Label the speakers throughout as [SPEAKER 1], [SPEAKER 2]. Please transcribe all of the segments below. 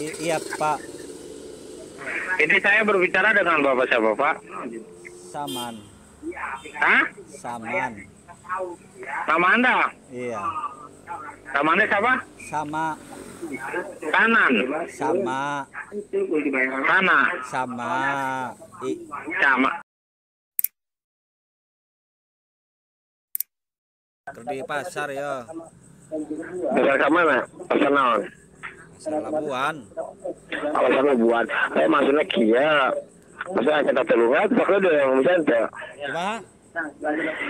[SPEAKER 1] Iya Pak.
[SPEAKER 2] Ini saya berbicara dengan Bapak siapa Pak?
[SPEAKER 1] Saman.
[SPEAKER 2] Hah?
[SPEAKER 1] Saman.
[SPEAKER 2] Nama Anda?
[SPEAKER 1] Iya.
[SPEAKER 2] Nama Anda siapa?
[SPEAKER 1] Sama.
[SPEAKER 2] Kanan.
[SPEAKER 1] Sama.
[SPEAKER 2] Sana.
[SPEAKER 1] Sama.
[SPEAKER 2] Sama.
[SPEAKER 1] Di pasar ya.
[SPEAKER 2] Pasar kemana? Pasar naon?
[SPEAKER 1] Pasar Labuan.
[SPEAKER 2] Pasar Labuan. Maksudnya kia. Maksudnya kita tulungan, sakit yang bisa teh.
[SPEAKER 1] Kumaha?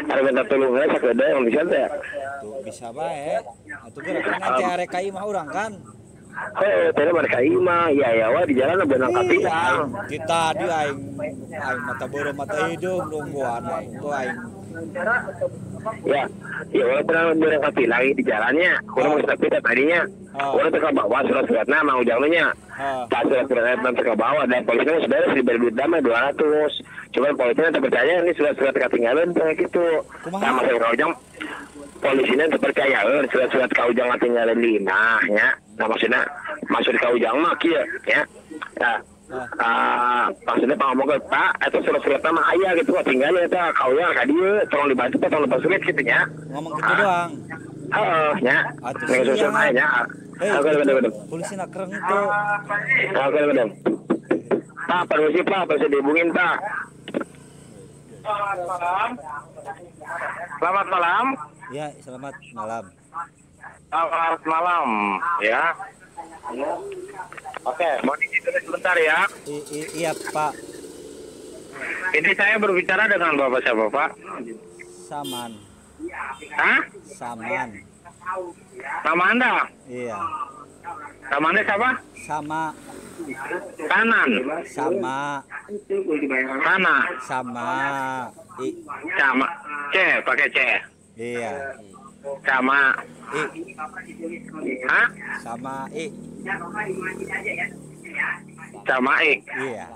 [SPEAKER 2] Ada kita tulungan, sakit yang bisa teh.
[SPEAKER 1] Tuh bisa bae. Atuh gerakan nanti arek kai mah urang kan.
[SPEAKER 2] Tadi mereka ima, ya wah di jalan benang kapilang.
[SPEAKER 1] Kita di aing mata beureum mata hidung nungguan tuh aing.
[SPEAKER 2] Ya walaupun benang kapilang di jalannya, kurang mau tapi tadinya. Orang teka bawa surat-suratnya mau ujangnya. Pas surat-suratnya teka bawa dan polisinya sudah diberi duit damai 200. Cuman polisinya tak percaya ini surat-surat ketinggalan kayak gitu. Sama saya ujang polisinya terpercaya surat-surat kau jangan tinggalin di ya. Nah maksud kau jangan mak ya. Maksudnya Pak ngomong ke Pak atau surat-suratnya mah ayah gitu tinggalnya itu kau yang dia tolong dibantu tolong lepas surat gitu ya.
[SPEAKER 1] Ngomong gitu doang.
[SPEAKER 2] Ya. Atuh siang ya.
[SPEAKER 1] Polisi nak keren itu.
[SPEAKER 2] Oke. Pak, permisi Pak, bisa dihubungin Pak. Selamat malam.
[SPEAKER 1] Ya, selamat malam.
[SPEAKER 2] Selamat malam, ya. Oke, mau disitu sebentar ya.
[SPEAKER 1] Iya Pak.
[SPEAKER 2] Ini saya berbicara dengan Bapak siapa Pak?
[SPEAKER 1] Saman.
[SPEAKER 2] Hah?
[SPEAKER 1] Saman.
[SPEAKER 2] Nama Anda?
[SPEAKER 1] Iya.
[SPEAKER 2] Nama Anda siapa?
[SPEAKER 1] Sama.
[SPEAKER 2] Kanan.
[SPEAKER 1] Sama.
[SPEAKER 2] Sana.
[SPEAKER 1] Sama.
[SPEAKER 2] Sama. C, pakai C.
[SPEAKER 1] Iya.
[SPEAKER 2] Sama. Hah?
[SPEAKER 1] Sama
[SPEAKER 2] Sama Ik.
[SPEAKER 1] Iya.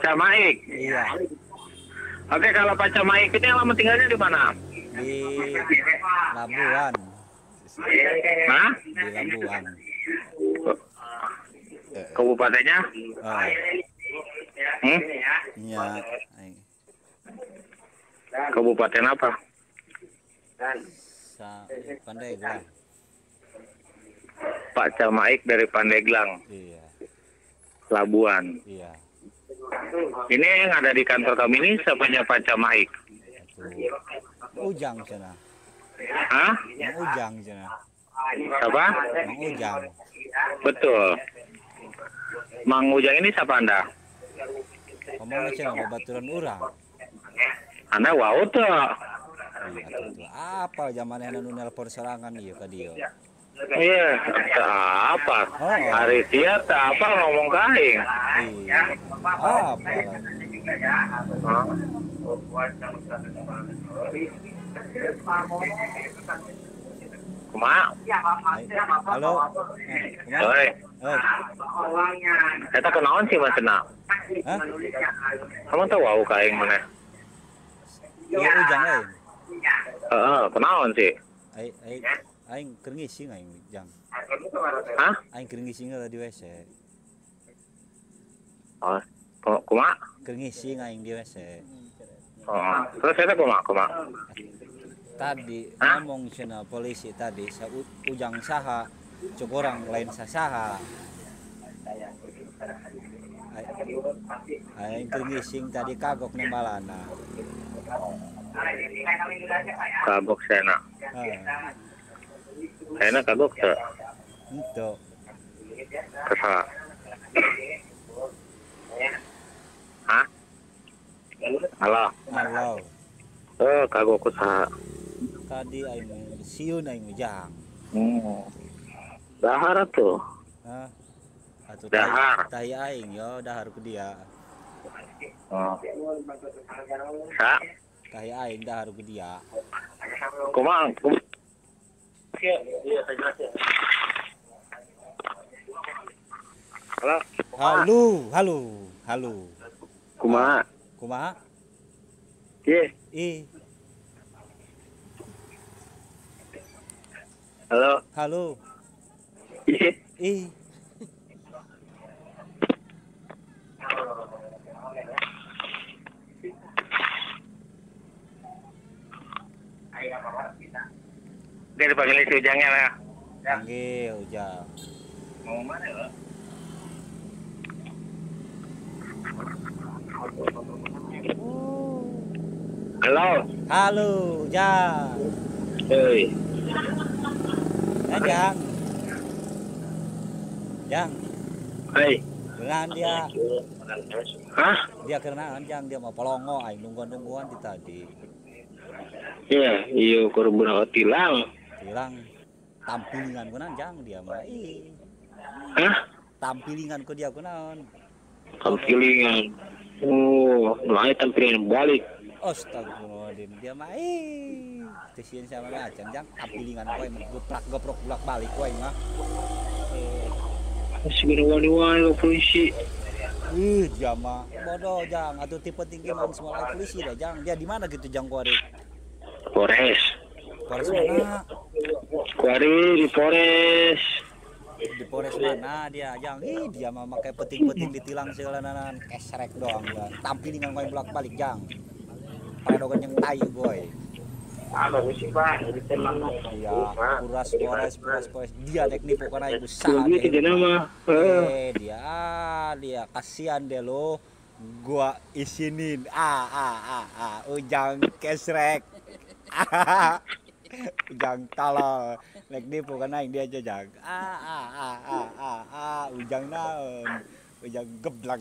[SPEAKER 2] Sama Ik.
[SPEAKER 1] Iya.
[SPEAKER 2] Oke, kalau Pak Sama Ik ini lama tinggalnya di mana?
[SPEAKER 1] Di Labuan.
[SPEAKER 2] Hah?
[SPEAKER 1] Di Labuan.
[SPEAKER 2] Kabupatennya?
[SPEAKER 1] Iya.
[SPEAKER 2] Kabupaten apa?
[SPEAKER 1] Pandeglang.
[SPEAKER 2] Pak Camaik dari Pandeglang.
[SPEAKER 1] Iya.
[SPEAKER 2] Labuan.
[SPEAKER 1] Iya.
[SPEAKER 2] Ini yang ada di kantor kami ini siapanya Pak Camaik?
[SPEAKER 1] Ujang sana.
[SPEAKER 2] Hah?
[SPEAKER 1] Mang Ujang sana.
[SPEAKER 2] Siapa?
[SPEAKER 1] Mang Ujang.
[SPEAKER 2] Betul. Mang Ujang ini siapa Anda?
[SPEAKER 1] Ngomongnya sana babaturan urang.
[SPEAKER 2] Anda wow tuh.
[SPEAKER 1] Apa zamannya nu nelpon serangan ieu ka dieu.
[SPEAKER 2] Iya, apa? Hari dia apa ngomong kaing?
[SPEAKER 1] Iya. Apa?
[SPEAKER 2] Kumaha?
[SPEAKER 1] Halo.
[SPEAKER 2] Hoi. Eta kenaon sih Mas Cenah?
[SPEAKER 1] Hah?
[SPEAKER 2] Kamu tahu wow kaing mana?
[SPEAKER 1] Iya Ujang lain.
[SPEAKER 2] Kenaon sih?
[SPEAKER 1] Aing keur ngising aing Jang.
[SPEAKER 2] Hah?
[SPEAKER 1] Aing keur ngising di WC.
[SPEAKER 2] Oh, kumaha?
[SPEAKER 1] Keur ngising aing di WC.
[SPEAKER 2] Oh, terus eta kumaha?
[SPEAKER 1] Tadi ngomong cenah polisi tadi Ujang saha, cuk orang lain saha. Aing keur ngising tadi kagok nembalana.
[SPEAKER 2] Kagok sena. Sena kagok teh.
[SPEAKER 1] Ento.
[SPEAKER 2] Kesa. Hah? Halo.
[SPEAKER 1] Halo.
[SPEAKER 2] Kagok kusaha.
[SPEAKER 1] Tadi aing siun aing Ujang.
[SPEAKER 2] Dahar tuh.
[SPEAKER 1] Hah? Atuh
[SPEAKER 2] Dahar.
[SPEAKER 1] Tai aing yo dahar ku dia.
[SPEAKER 2] Oh. Sa?
[SPEAKER 1] Tai aing dahar ku dia.
[SPEAKER 2] Kumaha?
[SPEAKER 1] Halo. Kumaha?
[SPEAKER 2] Ye. Halo.
[SPEAKER 1] Ih.
[SPEAKER 2] Dia dipanggil si Ujangnya lah.
[SPEAKER 1] Panggil Ujang.
[SPEAKER 2] Mau mana lo? Halo.
[SPEAKER 1] Halo, Ujang.
[SPEAKER 2] Hei.
[SPEAKER 1] Ya, Jang. Jang.
[SPEAKER 2] Hei.
[SPEAKER 1] Dengan dia.
[SPEAKER 2] Hah?
[SPEAKER 1] Dia kenaan Jang, dia mau polongo aing nungguan-nungguan di tadi.
[SPEAKER 2] Iya, iya korban tilang.
[SPEAKER 1] Bilang tampilingan ku Jang dia mah. Ih.
[SPEAKER 2] Hah?
[SPEAKER 1] Tampilingan ku dia kunaon.
[SPEAKER 2] Tampilingan. Oh, mulai tampilan balik.
[SPEAKER 1] Astagfirullahaladzim dia mah tesian sama acan Jang tampilingan kowe geprok bulak balik kowe mah.
[SPEAKER 2] Masih wani-wani polisi.
[SPEAKER 1] Dia mah bodoh Jang, atuh tipe tinggi mah semua polisi dah Jang. Dia di mana gitu Jang kuari?
[SPEAKER 2] Polres.
[SPEAKER 1] Polres mana?
[SPEAKER 2] Kuari di Polres.
[SPEAKER 1] Di Polres mana dia Jang? Dia mah pakai peting-peting ditilang segala nanan kesrek doang Jang. Tampilingan kowe bolak-balik Jang. Pada dogan yang tai boy.
[SPEAKER 2] Halo sih Pak, jadi tenang.
[SPEAKER 1] Iya, puras dia teknik pokoknya ibu sangat.
[SPEAKER 2] Dia nama.
[SPEAKER 1] Dia kasihan deh lo. Gua isinin. Ujang kesrek. Ujang tolol. Teknik pokoknya dia aja Jang. Ujang naon. Ujang geblang.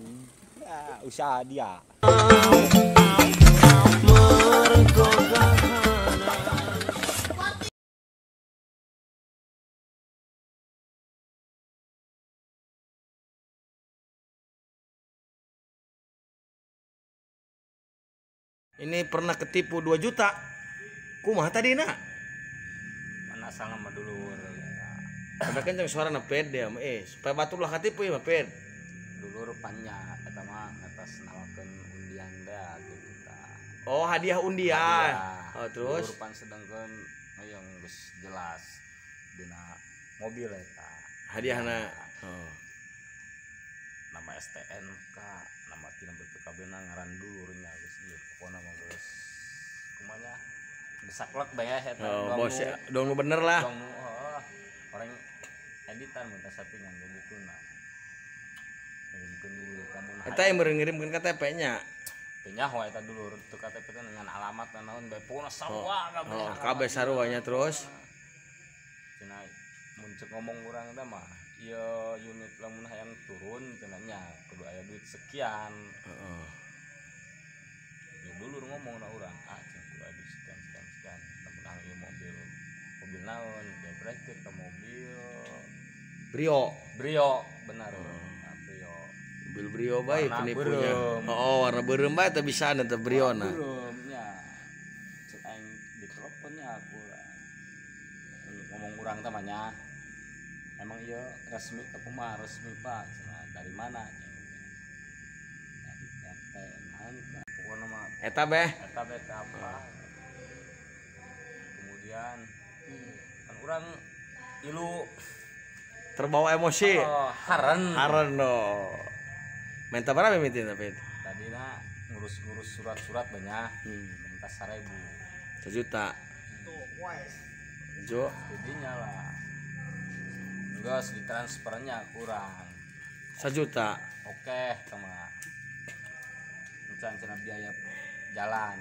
[SPEAKER 1] Usaha dia.
[SPEAKER 3] Ini pernah ketipu 2 juta. Kumaha tadi nak?
[SPEAKER 1] Mana sangat madulur.
[SPEAKER 3] Sampai kenceng suara neped dia. Supaya batur lah ketipu ya ped.
[SPEAKER 1] Dulur panjang kata mah atas namakeun undian dah gitu ta.
[SPEAKER 3] Oh, hadiah undian. Oh, terus
[SPEAKER 1] dulur pan sedengkeun yang geus jelas dina mobil eta.
[SPEAKER 3] hadiahna. Oh.
[SPEAKER 1] Nama STNK, nama tina BPKB na ngaran dulurnya geus ieu pokona mah geus kumanya desaklek bae eta.
[SPEAKER 3] Oh, bos dong lu bener lah.
[SPEAKER 1] Dong orang editan minta sampingan begituna. Ngirimkeun dulu kamu nah.
[SPEAKER 3] Eta yang ngirimkeun KTP-nya.
[SPEAKER 1] Tanya hoe eta dulur teu KTP teh dengan alamat naon bae pokona sarua kabeh.
[SPEAKER 3] Oh, kabeh saruanya terus.
[SPEAKER 1] Cenah muncul ngomong urang teh mah ieu unit lamun hayang turun cenah nya kudu aya duit sekian.
[SPEAKER 3] Heeh.
[SPEAKER 1] Ya dulur ngomong na urang, cenah kudu aya duit sekian lamun ang ieu mobil naon ya berarti ke mobil
[SPEAKER 3] Brio
[SPEAKER 1] benar. Brio
[SPEAKER 3] mobil Brio bae penipunya.
[SPEAKER 1] Berem.
[SPEAKER 3] Oh, warna beureum bae teh bisa eta Briona.
[SPEAKER 1] Belum nya. Cek aing diteleponnya aku lah. Ngomong urang teh mah nya. Emang iya resmi ke kumaha resmi Pak? Cenah dari mana? Dari PT naon pokona mah
[SPEAKER 3] Eta beh.
[SPEAKER 1] apa? Kemudian kan urang ilu
[SPEAKER 3] Terbawa emosi.
[SPEAKER 1] haren
[SPEAKER 3] no. Minta berapa mitin tapi?
[SPEAKER 1] tadina ngurus surat-surat banyak minta 1.000
[SPEAKER 3] 1 juta. Jo.
[SPEAKER 1] jadinya lah enggak ditransfernya kurang
[SPEAKER 3] 1 juta.
[SPEAKER 1] oke sama cina biaya jalan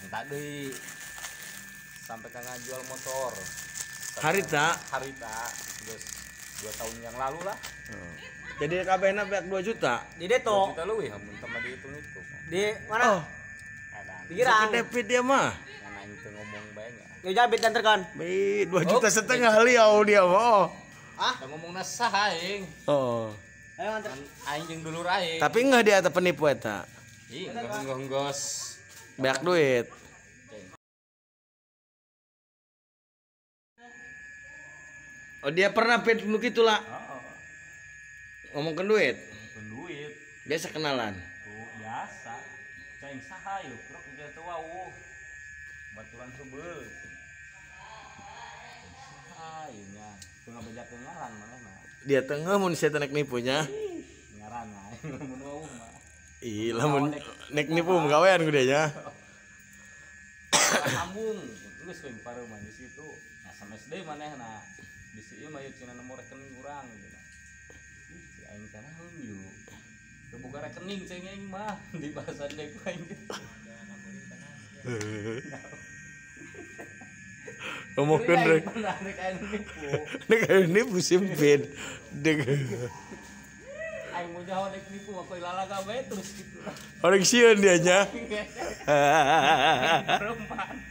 [SPEAKER 1] tadi sampai kan jual motor
[SPEAKER 3] Harita
[SPEAKER 1] terus 2 tahun yang lalu lah.
[SPEAKER 3] Jadi kabehna beak 2 juta.
[SPEAKER 4] Di deto.
[SPEAKER 1] 2 juta lu ya mun teman dihitung itu.
[SPEAKER 4] Di mana?
[SPEAKER 3] Oh,
[SPEAKER 4] Pikiran.
[SPEAKER 3] debit dia mah.
[SPEAKER 1] Yang aing teu ngomong banyak.
[SPEAKER 4] Yo jabit dan terkan.
[SPEAKER 3] 2 juta setengah liau dia mah.
[SPEAKER 1] Teu ngomongna saha aing.
[SPEAKER 3] Oh.
[SPEAKER 4] Ayo antar.
[SPEAKER 1] Aing jeung dulur aing.
[SPEAKER 3] Tapi enggak dia eta penipu eta.
[SPEAKER 1] Ih, enggos.
[SPEAKER 3] Beak duit. Oh, dia pernah pet nu kitu lah. Ngomongkeun duit.
[SPEAKER 1] Duit.
[SPEAKER 3] Biasa kenalan.
[SPEAKER 1] Tuh biasa. Cai saha yeuh, truk udah teu wau. Baturan heubeul. Saha ieu nya. tengah bejak ngaran mana mah.
[SPEAKER 3] Dia tengah mun saya nek nipunya.
[SPEAKER 1] Ngaran nah mun wau mah.
[SPEAKER 3] Ih, lamun nek nipu gawean gede nya.
[SPEAKER 1] Sambung geus keuing pareuman di situ. Nah SMS deui manehna. Bisi ieu mah cenah nomor rekening urang gitu. Si aing teh naon yu. Teu boga rekening cing aing mah di bahasa deui aing.
[SPEAKER 3] Ngomongkeun rek. Nek nipu simpin. Deg.
[SPEAKER 1] Aing mau jauh nek nipu apa lalaga bae terus gitu.
[SPEAKER 3] Orang sieun dia nya.
[SPEAKER 1] Rumah.